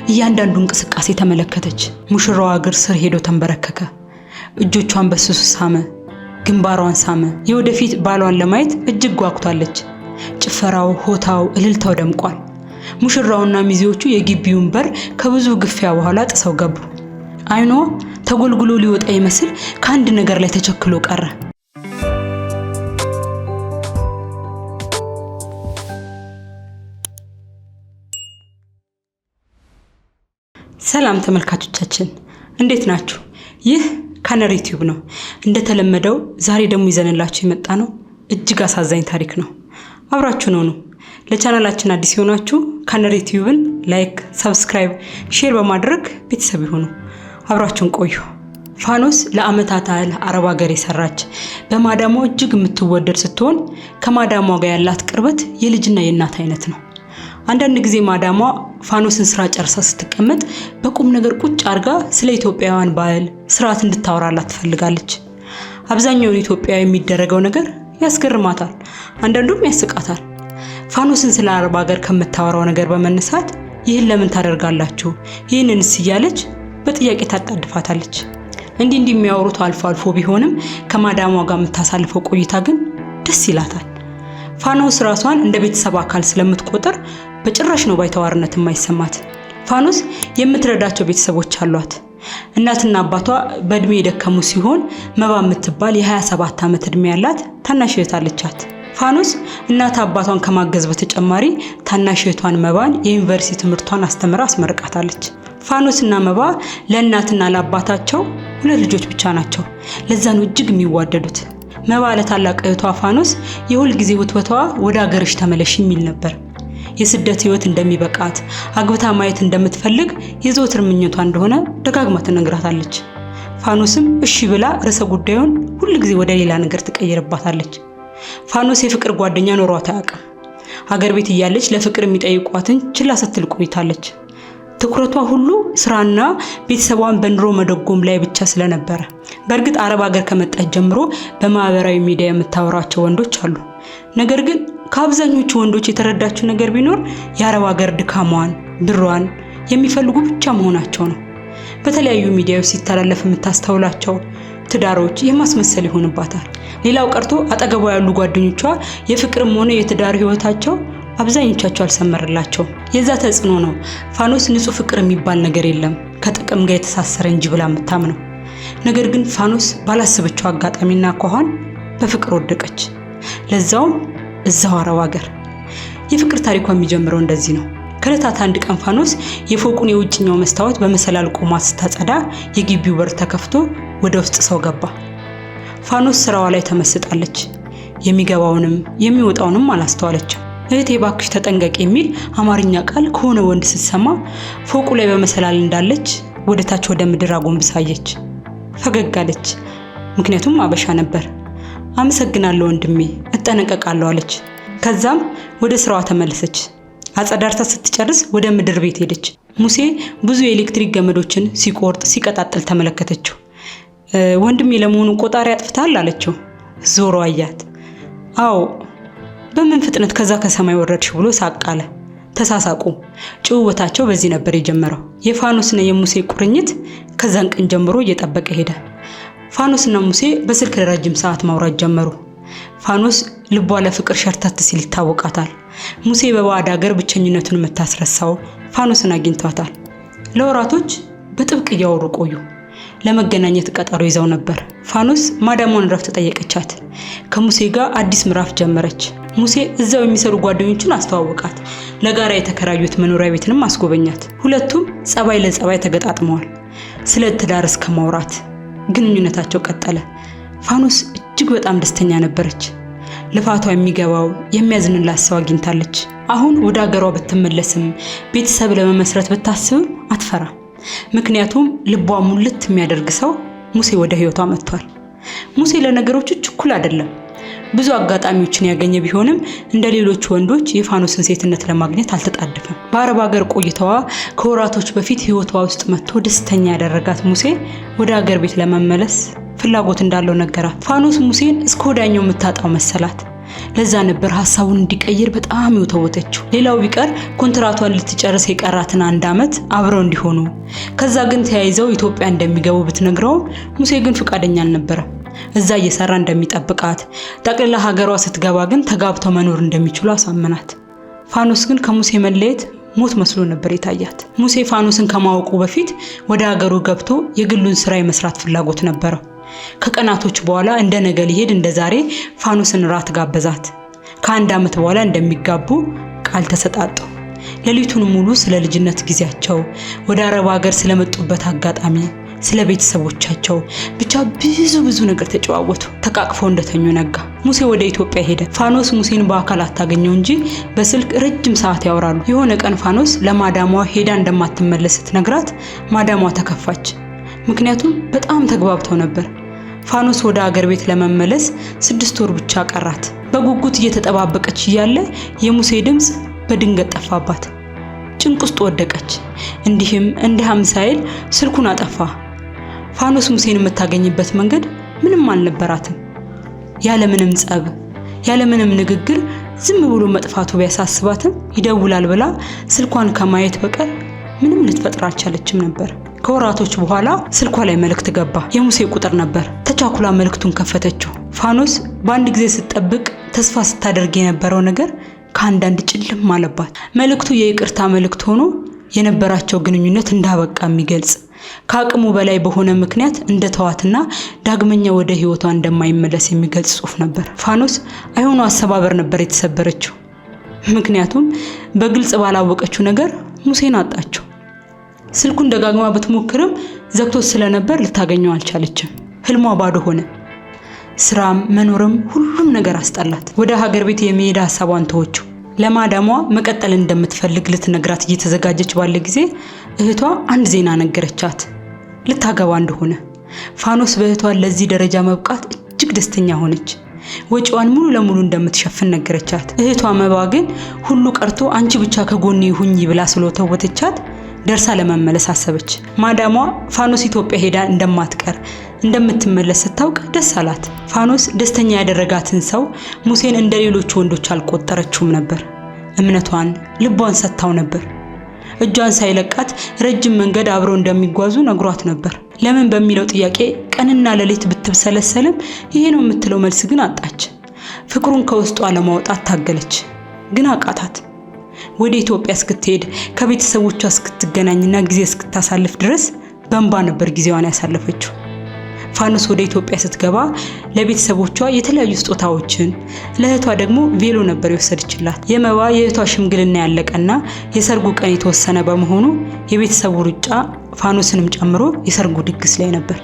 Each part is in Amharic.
እያንዳንዱ እንቅስቃሴ ተመለከተች። ሙሽራዋ እግር ስር ሄዶ ተንበረከከ። እጆቿን በስሱ ሳመ፣ ግንባሯን ሳመ። የወደፊት ባሏን ለማየት እጅግ ጓጉታለች። ጭፈራው፣ ሆታው፣ እልልታው ደምቋል። ሙሽራውና ሚዜዎቹ የግቢውን በር ከብዙ ግፊያ በኋላ ጥሰው ገቡ። አይኗ ተጎልጉሎ ሊወጣ ይመስል ከአንድ ነገር ላይ ተቸክሎ ቀረ። ሰላም ተመልካቾቻችን እንዴት ናችሁ? ይህ ካነር ዩቲዩብ ነው። እንደተለመደው ዛሬ ደግሞ ይዘንላችሁ የመጣ ነው እጅግ አሳዛኝ ታሪክ ነው። አብራችሁን ሁኑ። ለቻናላችን አዲስ የሆናችሁ ካነር ዩቲዩብን ላይክ፣ ሰብስክራይብ፣ ሼር በማድረግ ቤተሰብ ይሁኑ። አብራችሁን ቆዩ። ፋኖስ ለአመታት ያህል አረብ ሀገር የሰራች በማዳሟ እጅግ የምትወደድ ስትሆን ከማዳሟ ጋር ያላት ቅርበት የልጅና የእናት አይነት ነው። አንዳንድ ጊዜ ማዳሟ ፋኖስን ስራ ጨርሳ ስትቀመጥ በቁም ነገር ቁጭ አርጋ ስለ ኢትዮጵያውያን ባህል ስርዓት እንድታወራላት ትፈልጋለች። አብዛኛው ኢትዮጵያዊ የሚደረገው ነገር ያስገርማታል፣ አንዳንዱም ያስቃታል። ፋኖስን ስለ አረብ ሀገር ከምታወራው ነገር በመነሳት ይህን ለምን ታደርጋላችሁ ይህንንስ እያለች በጥያቄ ታጣድፋታለች። እንዲህ የሚያወሩት አልፎ አልፎ ቢሆንም ከማዳሟ ጋር የምታሳልፈው ቆይታ ግን ደስ ይላታል። ፋኖስ ራሷን እንደ ቤተሰብ አካል ስለምትቆጥር በጭራሽ ነው ባይተዋርነት የማይሰማት። ፋኖስ የምትረዳቸው ቤተሰቦች አሏት። እናትና አባቷ በእድሜ የደከሙ ሲሆን መባ የምትባል የ27 ዓመት እድሜ ያላት ታናሽ እህት አለቻት። ፋኖስ እናት አባቷን ከማገዝ በተጨማሪ ታናሽ እህቷን መባን የዩኒቨርሲቲ ትምህርቷን አስተምራ አስመርቃታለች። ፋኖስና መባ ለእናትና ለአባታቸው 2 ልጆች ብቻ ናቸው። ለዛ ነው እጅግ የሚዋደዱት። መባ ለታላቅ እህቷ ፋኖስ የሁል ጊዜ ውትወቷ ወደ ሀገርሽ ተመለሽ የሚል ነበር። የስደት ህይወት እንደሚበቃት አግብታ ማየት እንደምትፈልግ የዘወትር ምኞቷ እንደሆነ ደጋግማ ትነግራታለች። ፋኖስም እሺ ብላ ርዕሰ ጉዳዩን ሁል ጊዜ ወደ ሌላ ነገር ትቀይርባታለች። ፋኖስ የፍቅር ጓደኛ ኖሯት አያውቅም። ሀገር ቤት እያለች ለፍቅር የሚጠይቋትን ችላ ስትል ቆይታለች። ትኩረቷ ሁሉ ስራና ቤተሰቧን በኑሮ መደጎም ላይ ብቻ ስለነበረ። በእርግጥ አረብ ሀገር ከመጣች ጀምሮ በማህበራዊ ሚዲያ የምታወራቸው ወንዶች አሉ። ነገር ግን ከአብዛኞቹ ወንዶች የተረዳችው ነገር ቢኖር የአረብ ሀገር ድካሟን፣ ብሯን የሚፈልጉ ብቻ መሆናቸው ነው። በተለያዩ ሚዲያዎች ሲተላለፍ የምታስተውላቸው ትዳሮች የማስመሰል ይሆንባታል። ሌላው ቀርቶ አጠገቧ ያሉ ጓደኞቿ የፍቅርም ሆነ የትዳር ህይወታቸው አብዛኞቻቸው አልሰመረላቸው። የዛ ተጽዕኖ ነው ፋኖስ ንጹህ ፍቅር የሚባል ነገር የለም ከጥቅም ጋር የተሳሰረ እንጂ ብላ የምታምነው። ነገር ግን ፋኖስ ባላሰበችው አጋጣሚና አኳኋን በፍቅር ወደቀች። ለዛውም እዛው አረብ ሀገር። የፍቅር ታሪኳ የሚጀምረው እንደዚህ ነው። ከዕለታት አንድ ቀን ፋኖስ የፎቁን የውጭኛው መስታወት በመሰላል ቆማ ስታጸዳ የግቢው በር ተከፍቶ ወደ ውስጥ ሰው ገባ። ፋኖስ ስራዋ ላይ ተመስጣለች። የሚገባውንም የሚወጣውንም አላስተዋለችም። እህቴ ባክሽ ተጠንቀቂ የሚል አማርኛ ቃል ከሆነ ወንድ ስትሰማ ፎቁ ላይ በመሰላል እንዳለች ወደ ታች ወደ ምድር አጎንብሳየች። ፈገግ አለች፣ ምክንያቱም አበሻ ነበር። አመሰግናለሁ ወንድሜ፣ እጠነቀቃለሁ አለች። ከዛም ወደ ስራዋ ተመለሰች። አጸዳርታ ስትጨርስ ወደ ምድር ቤት ሄደች። ሙሴ ብዙ የኤሌክትሪክ ገመዶችን ሲቆርጥ ሲቀጣጥል ተመለከተችው። ወንድሜ ለመሆኑ ቆጣሪ አጥፍታል አለችው። ዞሮ አያት። አዎ፣ በምን ፍጥነት ከዛ ከሰማይ ወረድሽ ብሎ ሳቃለ። ተሳሳቁ። ጭውውታቸው በዚህ ነበር የጀመረው። የፋኖስና የሙሴ ቁርኝት ከዛን ቀን ጀምሮ እየጠበቀ ሄደ። ፋኖስና ሙሴ በስልክ ለረጅም ሰዓት ማውራት ጀመሩ። ፋኖስ ልቧ ለፍቅር ሸርተት ሲል ይታወቃታል። ሙሴ በባዕድ ሀገር ብቸኝነቱን የምታስረሳው ፋኖስን አግኝቷታል። ለወራቶች በጥብቅ እያወሩ ቆዩ። ለመገናኘት ቀጠሮ ይዘው ነበር። ፋኖስ ማዳሟን ረፍት ጠየቀቻት። ከሙሴ ጋር አዲስ ምዕራፍ ጀመረች። ሙሴ እዛው የሚሰሩ ጓደኞቹን አስተዋወቃት። ለጋራ የተከራዩት መኖሪያ ቤትንም አስጎበኛት። ሁለቱም ጸባይ ለጸባይ ተገጣጥመዋል። ስለ ትዳር እስከ ማውራት ግንኙነታቸው ቀጠለ። ፋኖስ እጅግ በጣም ደስተኛ ነበረች። ልፋቷ የሚገባው የሚያዝንላት ሰው አግኝታለች። አሁን ወደ ሀገሯ ብትመለስም ቤተሰብ ለመመስረት ብታስብም አትፈራ። ምክንያቱም ልቧ ሙልት የሚያደርግ ሰው ሙሴ ወደ ህይወቷ መጥቷል። ሙሴ ለነገሮች ችኩል አይደለም። ብዙ አጋጣሚዎችን ያገኘ ቢሆንም እንደ ሌሎች ወንዶች የፋኖስን ሴትነት ለማግኘት አልተጣደፈም። በአረብ ሀገር ቆይታዋ ከወራቶች በፊት ህይወቷ ውስጥ መጥቶ ደስተኛ ያደረጋት ሙሴ ወደ ሀገር ቤት ለመመለስ ፍላጎት እንዳለው ነገራት። ፋኖስ ሙሴን እስከ ወዳኛው የምታጣው መሰላት። ለዛ ነበር ሐሳቡን እንዲቀይር በጣም የተወተችው። ሌላው ቢቀር ኮንትራቷን ልትጨርስ የቀራትን 1 ዓመት አብረው እንዲሆኑ ከዛ ግን ተያይዘው ኢትዮጵያ እንደሚገቡ ብትነግረው ሙሴ ግን ፍቃደኛ አልነበረም። እዛ እየሰራ እንደሚጠብቃት ጠቅልላ ሀገሯ ስትገባ ግን ተጋብተው መኖር እንደሚችሉ አሳመናት። ፋኖስ ግን ከሙሴ መለየት ሞት መስሎ ነበር የታያት። ሙሴ ፋኖስን ከማወቁ በፊት ወደ ሀገሩ ገብቶ የግሉን ስራ የመስራት ፍላጎት ነበረው። ከቀናቶች በኋላ እንደ ነገ ሊሄድ እንደ ዛሬ ፋኖስን ራት ጋበዛት። ከ1 ዓመት በኋላ እንደሚጋቡ ቃል ተሰጣጡ። ሌሊቱን ሙሉ ስለ ልጅነት ጊዜያቸው፣ ወደ አረብ ሀገር ስለመጡበት አጋጣሚ፣ ስለ ቤተሰቦቻቸው ብቻ ብዙ ነገር ተጨዋወቱ። ተቃቅፈው እንደተኙ ነጋ። ሙሴ ወደ ኢትዮጵያ ሄደ። ፋኖስ ሙሴን በአካል አታገኘው እንጂ በስልክ ረጅም ሰዓት ያወራሉ። የሆነ ቀን ፋኖስ ለማዳሟ ሄዳ እንደማትመለስ ስትነግራት ማዳሟ ተከፋች። ምክንያቱም በጣም ተግባብተው ነበር። ፋኖስ ወደ አገር ቤት ለመመለስ 6 ወር ብቻ ቀራት። በጉጉት እየተጠባበቀች እያለ የሙሴ ድምጽ በድንገት ጠፋባት። ጭንቅ ውስጥ ወደቀች። እንዲህም ሳይል ስልኩን አጠፋ። ፋኖስ ሙሴን የምታገኝበት መንገድ ምንም አልነበራትም። ያለምንም ጸብ፣ ያለምንም ንግግር ዝም ብሎ መጥፋቱ ቢያሳስባትም ይደውላል ብላ ስልኳን ከማየት በቀር ምንም ልትፈጥር አልቻለችም ነበር። ከወራቶች በኋላ ስልኳ ላይ መልእክት ገባ። የሙሴ ቁጥር ነበር። ተቻኩላ መልእክቱን ከፈተችው። ፋኖስ በአንድ ጊዜ ስትጠብቅ ተስፋ ስታደርግ የነበረው ነገር ከአንዳንድ ጭልም አለባት። መልእክቱ የይቅርታ መልእክት ሆኖ የነበራቸው ግንኙነት እንዳበቃ የሚገልጽ፣ ከአቅሙ በላይ በሆነ ምክንያት እንደተዋትና ዳግመኛ ወደ ህይወቷ እንደማይመለስ የሚገልጽ ጽሑፍ ነበር። ፋኖስ አይሆኑ አሰባበር ነበር የተሰበረችው። ምክንያቱም በግልጽ ባላወቀችው ነገር ሙሴን አጣችው። ስልኩን ደጋግማ ብትሞክርም ዘግቶት ስለነበር ልታገኘው አልቻለችም። ህልሟ ባዶ ሆነ። ስራም መኖርም ሁሉም ነገር አስጠላት። ወደ ሀገር ቤት የሚሄድ ሐሳቧን ተወችው። ለማዳሟ መቀጠል እንደምትፈልግ ልትነግራት እየተዘጋጀች ባለ ጊዜ እህቷ አንድ ዜና ነገረቻት፣ ልታገባ እንደሆነ። ፋኖስ በእህቷ ለዚህ ደረጃ መብቃት እጅግ ደስተኛ ሆነች። ወጪዋን ሙሉ ለሙሉ እንደምትሸፍን ነገረቻት። እህቷ መባ ግን ሁሉ ቀርቶ አንቺ ብቻ ከጎኔ ሁኚ ብላ ስለተወተቻት ደርሳ ለመመለስ አሰበች። ማዳሟ ፋኖስ ኢትዮጵያ ሄዳ እንደማትቀር እንደምትመለስ ስታውቅ ደስ አላት። ፋኖስ ደስተኛ ያደረጋትን ሰው ሙሴን እንደሌሎች ወንዶች አልቆጠረችውም ነበር። እምነቷን ልቧን ሰጥታው ነበር። እጇን ሳይለቃት ረጅም መንገድ አብረው እንደሚጓዙ ነግሯት ነበር። ለምን በሚለው ጥያቄ ቀንና ሌሊት ብትብሰለሰልም ይሄ ነው የምትለው መልስ ግን አጣች። ፍቅሩን ከውስጧ ለማውጣት ታገለች፣ ግን አቃታት። ወደ ኢትዮጵያ እስክትሄድ ከቤተሰቦቿ እስክትገናኝና ጊዜ እስክታሳልፍ ድረስ በእንባ ነበር ጊዜዋን ያሳለፈችው። ፋኖስ ወደ ኢትዮጵያ ስትገባ ለቤተሰቦቿ የተለያዩ ስጦታዎችን፣ ለእህቷ ደግሞ ቬሎ ነበር የወሰደችላት። የመባ የእህቷ ሽምግልና ያለቀና የሰርጉ ቀን የተወሰነ በመሆኑ የቤተሰቡ ሩጫ ፋኖስንም ጨምሮ የሰርጉ ድግስ ላይ ነበር።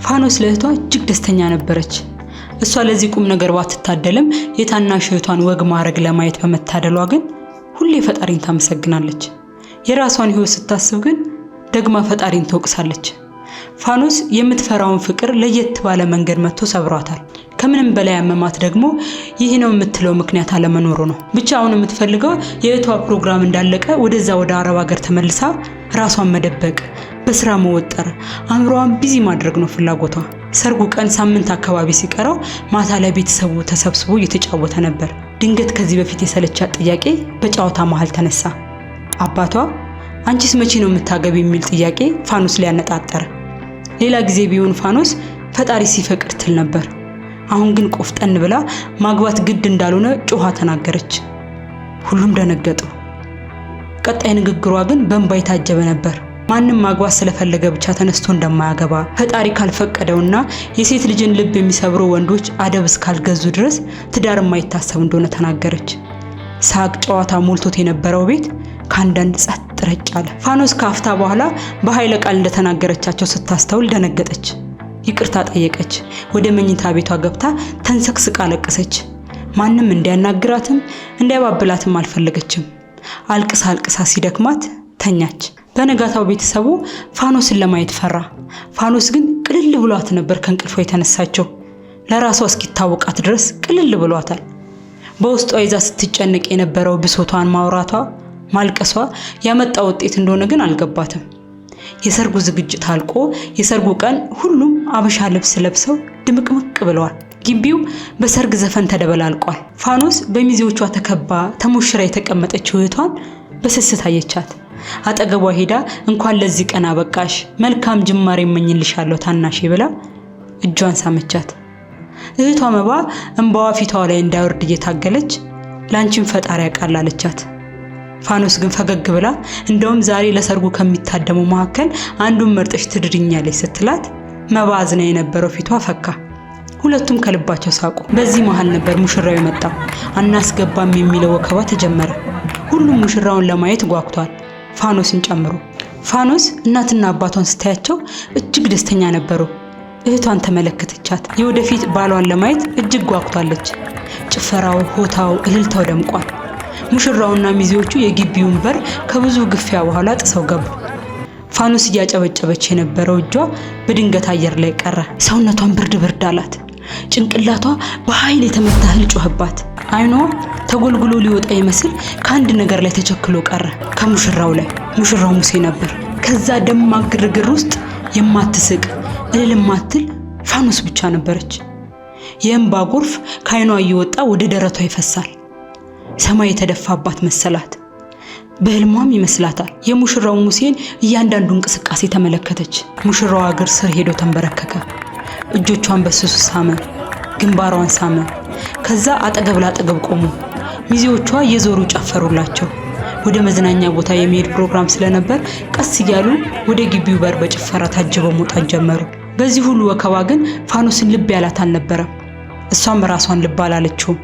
ፋኖስ ለእህቷ እጅግ ደስተኛ ነበረች። እሷ ለዚህ ቁም ነገር ባትታደልም የታናሽ እህቷን ወግ ማድረግ ለማየት በመታደሏ ግን ሁሌ ፈጣሪን ታመሰግናለች። የራሷን ህይወት ስታስብ ግን ደግማ ፈጣሪን ትወቅሳለች። ፋኖስ የምትፈራውን ፍቅር ለየት ባለ መንገድ መጥቶ ሰብሯታል። ከምንም በላይ ያመማት ደግሞ ይህ ነው የምትለው ምክንያት አለመኖሩ ነው። ብቻ አሁን የምትፈልገው የእህቷ ፕሮግራም እንዳለቀ ወደዛ ወደ አረብ ሀገር ተመልሳ ራሷን መደበቅ፣ በስራ መወጠር፣ አእምሮዋን ቢዚ ማድረግ ነው ፍላጎቷ። ሰርጉ ቀን ሳምንት አካባቢ ሲቀረው ማታ ላይ ቤተሰቡ ተሰብስቦ እየተጫወተ ነበር። ድንገት ከዚህ በፊት የሰለቻት ጥያቄ በጨዋታ መሃል ተነሳ። አባቷ አንቺስ መቼ ነው የምታገቢ የሚል ጥያቄ ፋኖስ ላይ ያነጣጠረ። ሌላ ጊዜ ቢሆን ፋኖስ ፈጣሪ ሲፈቅድ ትል ነበር። አሁን ግን ቆፍጠን ብላ ማግባት ግድ እንዳልሆነ ጮሃ ተናገረች። ሁሉም ደነገጡ። ቀጣይ ንግግሯ ግን በእንባ የታጀበ ነበር። ማንም ማግባት ስለፈለገ ብቻ ተነስቶ እንደማያገባ፣ ፈጣሪ ካልፈቀደውና የሴት ልጅን ልብ የሚሰብሩ ወንዶች አደብ እስካልገዙ ድረስ ትዳር የማይታሰብ እንደሆነ ተናገረች። ሳቅ ጨዋታ ሞልቶት የነበረው ቤት ከአንዳንድ ጸጥ ረጭ አለ። ፋኖስ ከአፍታ በኋላ በኃይለ ቃል እንደተናገረቻቸው ስታስተውል ደነገጠች። ይቅርታ ጠየቀች። ወደ መኝታ ቤቷ ገብታ ተንሰቅስቃ አለቀሰች። ማንም እንዲያናግራትም እንዲያባብላትም አልፈለገችም። አልቅሳ ሲደክማት ተኛች። በነጋታው ቤተሰቡ ፋኖስን ለማየት ፈራ። ፋኖስ ግን ቅልል ብሏት ነበር ከእንቅልፏ የተነሳችው። ለራሷ እስኪታወቃት ድረስ ቅልል ብሏታል። በውስጧ ይዛ ስትጨነቅ የነበረው ብሶቷን ማውራቷ፣ ማልቀሷ ያመጣው ውጤት እንደሆነ ግን አልገባትም። የሰርጉ ዝግጅት አልቆ የሰርጉ ቀን ሁሉም አበሻ ልብስ ለብሰው ድምቅምቅ ብለዋል። ግቢው በሰርግ ዘፈን ተደበላልቋል። ፋኖስ በሚዜዎቿ ተከባ ተሞሽራ የተቀመጠችው እህቷን በስስት አየቻት። አጠገቧ ሄዳ እንኳን ለዚህ ቀን አበቃሽ፣ መልካም ጅማሬ እመኝልሻለሁ ታናሼ ብላ እጇን ሳመቻት። እህቷ መባ እንባዋ ፊቷ ላይ እንዳይወርድ እየታገለች ላንቺን ፈጣሪ ያውቃል አለቻት። ፋኖስ ግን ፈገግ ብላ እንደውም ዛሬ ለሰርጉ ከሚታደመው መካከል አንዱን መርጠሽ ትድርኛለሽ ስትላት መባ አዝና የነበረው ፊቷ ፈካ። ሁለቱም ከልባቸው ሳቁ። በዚህ መሃል ነበር ሙሽራው የመጣው። አናስገባም የሚለው ወከባ ተጀመረ። ሁሉም ሙሽራውን ለማየት ጓጉቷል፣ ፋኖስን ጨምሮ። ፋኖስ እናትና አባቷን ስታያቸው እጅግ ደስተኛ ነበሩ። እህቷን ተመለከተቻት። የወደፊት ባሏን ለማየት እጅግ ጓጉታለች። ጭፈራው፣ ሆታው፣ እልልታው ደምቋል። ሙሽራውና ሚዜዎቹ የግቢውን በር ከብዙ ግፊያ በኋላ ጥሰው ገቡ። ፋኖስ እያጨበጨበች የነበረው እጇ በድንገት አየር ላይ ቀረ። ሰውነቷን ብርድ ብርድ አላት። ጭንቅላቷ በኃይል የተመታ እህል ጮህባት። አይኗ ተጎልጉሎ ሊወጣ ይመስል ከአንድ ነገር ላይ ተቸክሎ ቀረ። ከሙሽራው ላይ። ሙሽራው ሙሴ ነበር። ከዛ ደማቅ ግርግር ውስጥ የማትስቅ እልል የማትል ፋኖስ ብቻ ነበረች። የእንባ ጎርፍ ከአይኗ እየወጣ ወደ ደረቷ ይፈሳል። ሰማይ የተደፋባት መሰላት። በህልሟም ይመስላታል። የሙሽራው ሙሴን እያንዳንዱ እንቅስቃሴ ተመለከተች። ሙሽራው እግር ስር ሄዶ ተንበረከከ። እጆቿን በስሱ ሳመ፣ ግንባሯን ሳመ። ከዛ አጠገብ ላጠገብ ቆሙ። ሚዜዎቿ እየዞሩ ጨፈሩላቸው። ወደ መዝናኛ ቦታ የሚሄድ ፕሮግራም ስለነበር ቀስ እያሉ ወደ ግቢው በር በጭፈራ ታጅበው መውጣት ጀመሩ። በዚህ ሁሉ ወከባ ግን ፋኖስን ልብ ያላት አልነበረም። እሷም ራሷን ልብ አላለችውም።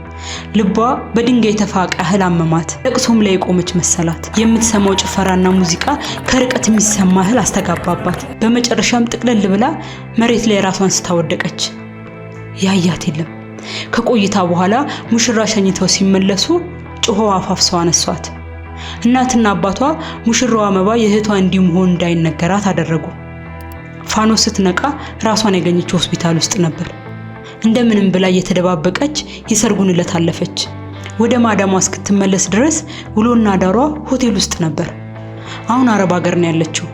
ልቧ በድንጋይ የተፋቀ እህል አመማት። ለቅሶም ላይ የቆመች መሰላት። የምትሰማው ጭፈራና ሙዚቃ ከርቀት የሚሰማ እህል አስተጋባባት። በመጨረሻም ጥቅልል ብላ መሬት ላይ ራሷን ስታወደቀች ያያት የለም። ከቆይታ በኋላ ሙሽራ ሸኝተው ሲመለሱ ጮኸው አፋፍሰው አነሷት። እናትና አባቷ ሙሽራዋ መባ የእህቷ እንዲህ መሆን እንዳይነገራት አደረጉ። ፋኖስ ስትነቃ ራሷን ያገኘችው ሆስፒታል ውስጥ ነበር። እንደምንም ብላ እየተደባበቀች የሰርጉን ዕለት አለፈች። ወደ ማዳሟ እስክትመለስ ድረስ ውሎና ዳሯ ሆቴል ውስጥ ነበር። አሁን አረብ ሀገር ነው ያለችው።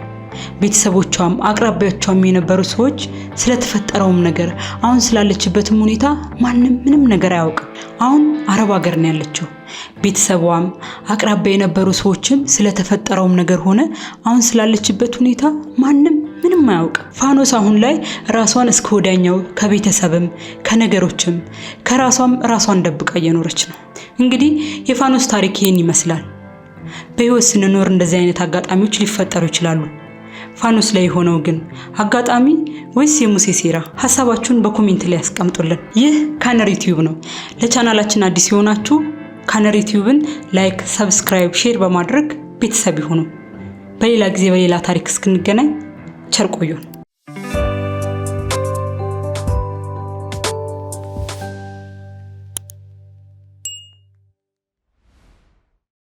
ቤተሰቦቿም አቅራቢያዎቿም የነበሩ ሰዎች ስለተፈጠረውም ነገር አሁን ስላለችበትም ሁኔታ ማንም ምንም ነገር አያውቅም። አሁን አረብ ሀገር ነው ያለችው። ቤተሰቧም አቅራቢያ የነበሩ ሰዎችም ስለተፈጠረውም ነገር ሆነ አሁን ስላለችበት ሁኔታ ማንም ምንም አያውቅም። ፋኖስ አሁን ላይ ራሷን እስከ ወዲያኛው ከቤተሰብም ከነገሮችም ከራሷም ራሷን ደብቃ እየኖረች ነው። እንግዲህ የፋኖስ ታሪክ ይሄን ይመስላል። በህይወት ስንኖር እንደዚህ አይነት አጋጣሚዎች ሊፈጠሩ ይችላሉ። ፋኖስ ላይ ሆነው ግን አጋጣሚ ወይስ የሙሴ ሴራ? ሐሳባችሁን በኮሜንት ላይ ያስቀምጡልን። ይህ ካነር ዩቲዩብ ነው። ለቻናላችን አዲስ የሆናችሁ ካነር ዩቲዩብን ላይክ፣ ሰብስክራይብ፣ ሼር በማድረግ ቤተሰብ ይሁኑ። በሌላ ጊዜ በሌላ ታሪክ እስክንገናኝ ቸር ቆዩን።